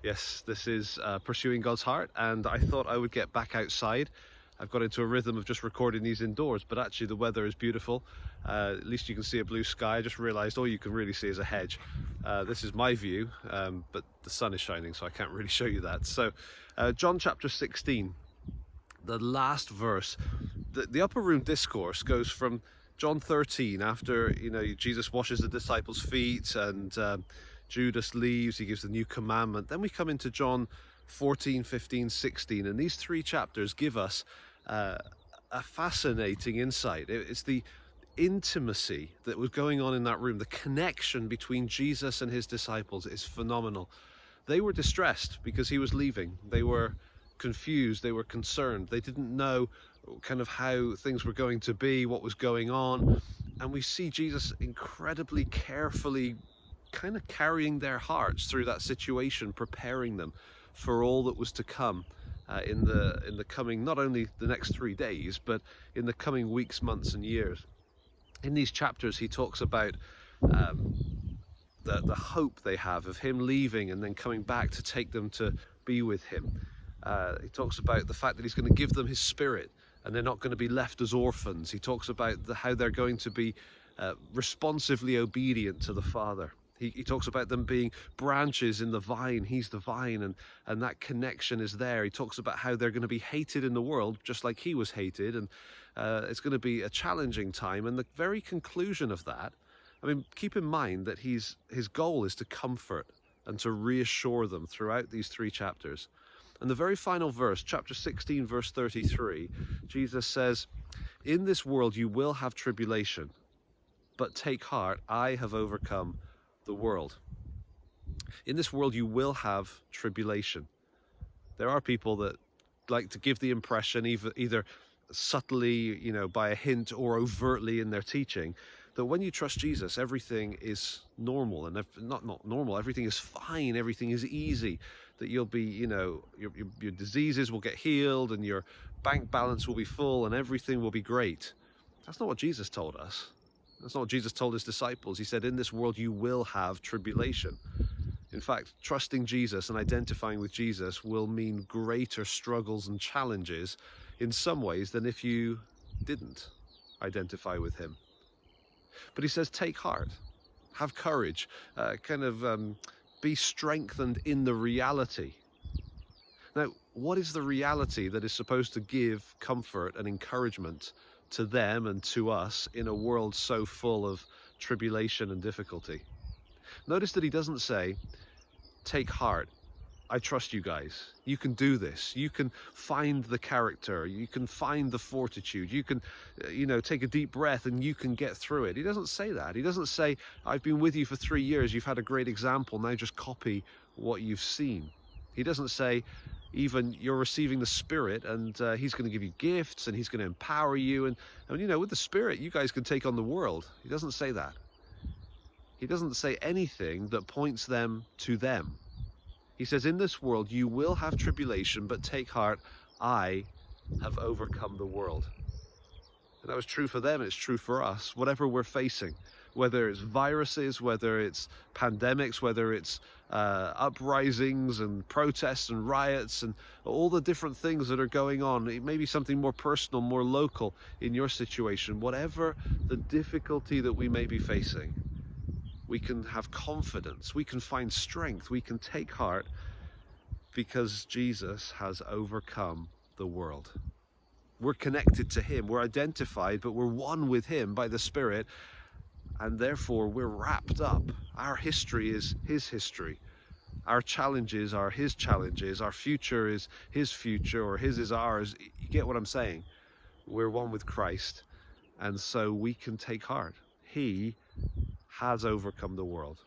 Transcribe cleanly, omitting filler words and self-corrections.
Yes, this is Pursuing God's Heart, and I thought I would get back outside. I've got into a rhythm of just recording these indoors, but actually the weather is beautiful. At least you can see a blue sky. I just realized all you can really see is a hedge. This is my view, but the sun is shining, so I can't really show you that. So, John chapter 16, the last verse. The upper room discourse goes from John 13, after Jesus washes the disciples' feet and Judas leaves, he gives the new commandment. Then we come into John 14, 15, 16, and these three chapters give us a fascinating insight. It's the intimacy that was going on in that room. The connection between Jesus and his disciples is phenomenal. They were distressed because he was leaving. They were confused, they were concerned. They didn't know kind of how things were going to be, what was going on. And we see Jesus incredibly carefully kind of carrying their hearts through that situation, preparing them for all that was to come in the coming, not only the next 3 days, but in the coming weeks, months and years. In these chapters he talks about the hope they have of him leaving and then coming back to take them to be with him. He talks about the fact that he's going to give them his spirit and they're not going to be left as orphans. He talks about how they're going to be responsively obedient to the Father. He talks about them being branches in the vine. He's the vine, and that connection is there. He talks about how they're going to be hated in the world, just like he was hated, and it's going to be a challenging time. And the very conclusion of that, I mean, keep in mind that his goal is to comfort and to reassure them throughout these three chapters. And the very final verse, chapter 16, verse 33, Jesus says, "In this world you will have tribulation, but take heart, I have overcome the world." In this world you will have tribulation. There are people that like to give the impression, either subtly, by a hint, or overtly in their teaching, that when you trust Jesus, everything is normal. And not normal, everything is fine, everything is easy, that you'll be, your diseases will get healed and your bank balance will be full and everything will be great. That's not what Jesus told us. That's not what Jesus told his disciples. He said, in this world you will have tribulation. In fact, trusting Jesus and identifying with Jesus will mean greater struggles and challenges in some ways than if you didn't identify with him. But he says, take heart, have courage, be strengthened in the reality. Now, what is the reality that is supposed to give comfort and encouragement to them and to us in a world so full of tribulation and difficulty? Notice that he doesn't say, take heart, I trust you guys, you can do this, you can find the character, you can find the fortitude, you can take a deep breath and you can get through it. He doesn't say that. He doesn't say, I've been with you for 3 years, you've had a great example, now just copy what you've seen. He doesn't say, even you're receiving the Spirit and he's going to give you gifts and he's going to empower you, and with the Spirit you guys can take on the world. He doesn't say that. He doesn't say anything that points them to them. He says, in this world you will have tribulation, but take heart, I have overcome the world. And that was true for them, it's true for us. Whatever we're facing, whether it's viruses, whether it's pandemics, whether it's uprisings and protests and riots and all the different things that are going on. It may be something more personal, more local in your situation. Whatever the difficulty that we may be facing, we can have confidence, we can find strength, we can take heart because Jesus has overcome the world. We're connected to him, we're identified, but we're one with him by the Spirit, and therefore we're wrapped up. Our history is his history. Our challenges are his challenges. Our future is his future, or his is ours. You get what I'm saying? We're one with Christ, and so we can take heart. He has overcome the world.